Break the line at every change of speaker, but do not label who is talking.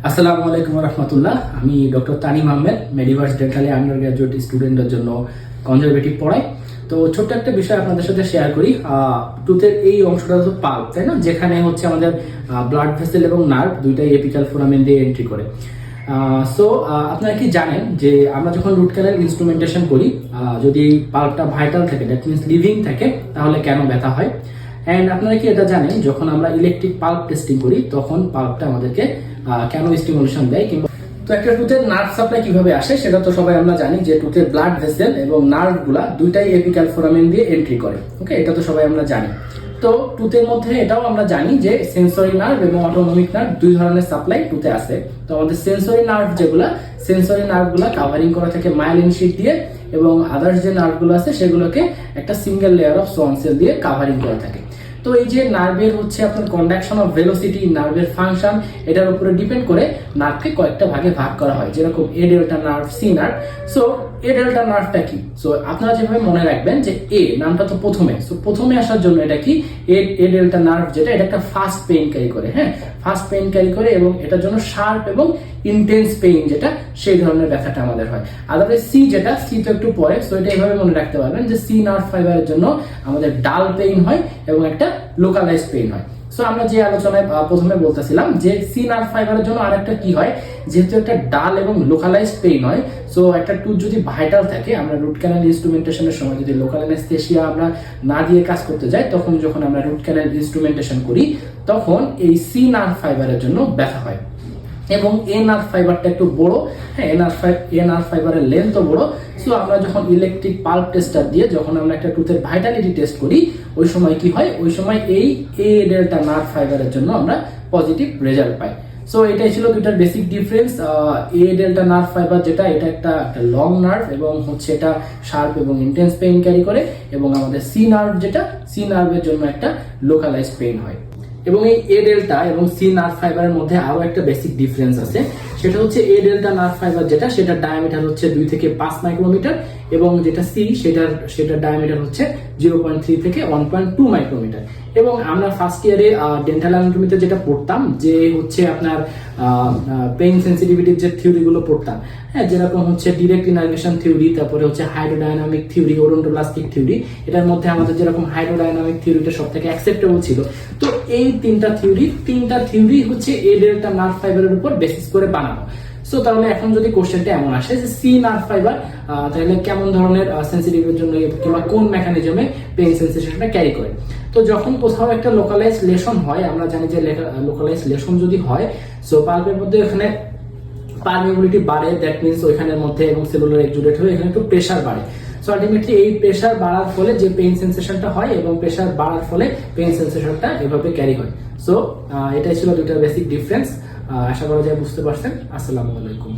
আসসালামু আলাইকুম রহমতুল্লাহ। আমি ডক্টর তানিম আহমেদ, মেডিভার্স ডেন্টালে আন্ডার গ্রাজুয়েট স্টুডেন্টদের জন্য কনজারভেটিভ পড়াই। তো ছোট্ট একটা বিষয় আপনাদের সাথে শেয়ার করি। টুথের এই অংশটা তো পাল্প, তাই না, যেখানে হচ্ছে আমাদের ব্লাড ভেসেল এবং নার্ভ দুইটাই এপিক্যাল ফোরামেন দিয়ে এন্ট্রি করে। সো আপনারা কি জানেন যে আমরা যখন রুট ক্যানাল ইনস্ট্রুমেন্টেশন করি, যদি পাল্পটা ভাইটাল থাকে, দ্যাট মিনস লিভিং থাকে, তাহলে কেন ব্যথা হয়? অ্যান্ড আপনারা কি এটা জানেন যখন আমরা ইলেকট্রিক পাল্প টেস্টিং করি তখন পাল্পটা আমাদেরকে কেন স্টিমুলেশন দেয়? কিংবা তো একটা টুথের নার্ভ সাপ্লাই কিভাবে আসে সেটা তো সবাই আমরা জানি যে টুথের ব্লাড ভেসেল এবং নার্ভ গুলা দুইটাই এপিক্যাল ফোরামেন দিয়ে এন্ট্রি করে। ওকে, এটা তো সবাই আমরা জানি। তো টুথের মধ্যে এটাও আমরা জানি যে সেন্সরি নার্ভ এবং অটোনমিক নার্ভ দুই ধরনের সাপ্লাই টুথে আছে। তো আমাদের সেন্সরি নার্ভগুলা কাভারিং করা থাকে মাইলিন শিট দিয়ে, এবং আদার্স যে নার্ভগুলো আছে সেগুলোকে একটা single layer of Schwann cell দিয়ে কাভারিং করা থাকে। তো এই যে নার্ভের হচ্ছে আপনার কন্ডাকশন অফ ভেলোসিটি, নার্ভের ফাংশন, এটার উপরে ডিপেন্ড করে নার্ভকে কয়েকটা ভাগে ভাগ করা হয়, যেরকম A delta nerve, C nerve. So A delta নার্ভটা কি? সো আপনারা যেভাবে মনে রাখবেন যে এ নামটা তো প্রথমে, সো প্রথমে আসার জন্য এটা কি এ ডেল্টা নার্ভ, যেটা এটা একটা ফাস্ট পেইন ক্যারি করে। হ্যাঁ, ফাস্ট পেইন ক্যারি করে এবং এটার জন্য শার্প এবং ইন্টেন্স পেইন, যেটা সেই ধরনের ব্যথাটা আমাদের হয়। আদারওয়াইজ সি, যেটা সি তো একটু পরে, সো এটা এইভাবে মনে রাখতে পারবেন যে সি নার্ভ ফাইবারের জন্য আমাদের ডাল পেইন হয় এবং একটা লোকালাইজ পেইন হয়। সো আমরা যে আলোচনায় প্রথমে বলতেছিলাম যে সি নার্ভ ফাইবারের জন্য আরেকটা কি হয়, যেহেতু একটা ডাল এবং লোকালাইজ পেইন হয়, সো একটা টুথ যদি ভাইটাল থাকে, আমরা রুট ক্যানাল ইনস্ট্রুমেন্টেশনের সময় যদি লোকাল অ্যানেস্থেসিয়া আমরা না দিয়ে কাজ করতে যাই, তখন যখন আমরা রুট ক্যানাল ইনস্ট্রুমেন্টেশন করি তখন এই সি নার্ভ ফাইবারের জন্য ব্যথা হয়। এবং এ নার্ভ ফাইবারটা একটু বড়। হ্যাঁ, এ নার্ভ ফাইবারের লেন্থও বড়। সো আমরা যখন ইলেকট্রিক পাল্প টেস্টার দিয়ে যখন আমরা একটা টুথের ভাইটালিটি টেস্ট করি, ওই সময় কি হয়, ওই সময় এই এ ডেল্টা নার্ভ ফাইবারের জন্য আমরা পজিটিভ রেজাল্ট পাই। সো এটাই ছিল দুইটার বেসিক ডিফারেন্স। এ ডেল্টা নার্ভ ফাইবার যেটা, এটা একটা লং নার্ভ এবং হচ্ছে এটা শার্প এবং ইন্টেন্স পেইন ক্যারি করে, এবং আমাদের সি নার্ভ যেটা, সি নার্ভের জন্য একটা লোকালাইজ পেইন হয়। এবং এই এ ডেল্টা এবং সি নার্ভ ফাইবারের মধ্যে আরো একটা বেসিক ডিফারেন্স আছে, সেটা হচ্ছে এ ডেল্টা নার্ভ ফাইবার যেটা, সেটার ডায়ামিটার হচ্ছে 2 থেকে 5 মাইক্রোমিটার, এবং যেটা সি সেটার ডায়ামিটার হচ্ছে 0.3 থেকে 1.2 মাইক্রোমিটার। এবং আমরা ফার্স্ট ইয়ারে ডেন্টাল অ্যানাটমিতে যেটা পড়তাম, যে হচ্ছে আপনার পেইন সেন্সিটিভিটির যে থিওরিগুলো পড়তাম, হ্যাঁ, যেরকম হচ্ছে ডিরেক্ট ইনার্ভেশন থিওরি, তারপরে হচ্ছে হাইড্রোডাইনামিক থিওরি, ওডোন্টোপ্লাস্টিক থিওরি, এটার মধ্যে আমাদের যেরকম হাইড্রোডাইনামিক থিওরিটা সব থেকে অ্যাকসেপ্টেবল ছিল। তো এই তিনটা থিওরি হচ্ছে এ ডেল্টা নার্ভ ফাইবারের উপর বেসিস করে বানানো। সো তাহলে এখন যদি কোশ্চেনটা এমন আসে যে সি নার্ভ ফাইবার তাহলে কেমন ধরনের সেন্সিটিভের জন্য কিংবা কোন মেকানিজমে পেইন সেন্সেশনটা ক্যারি করে, তো যখন কোথাও একটা লোকালাইজ লেশন হয়, আমরা জানি যে লোকালাইজ লেশন যদি হয়, সো পাল্পের মধ্যে এখানে পারমিবিলিটি বাড়ে, দ্যাট মিনস ওইখানের মধ্যে এবং সেলুলার এক্সুডেট হয়ে এখানে একটু প্রেশার বাড়ে। সো আলটিমেটলি এই প্রেশার বাড়ার ফলে যে পেইন সেন্সেশনটা হয়, এবং প্রেশার বাড়ার ফলে পেইন সেন্সেশনটা এভাবে ক্যারি হয়। সো এটাই ছিল দুইটার বেসিক ডিফারেন্স। আশা করা যায় বুঝতে পারছেন। আসসালামু আলাইকুম।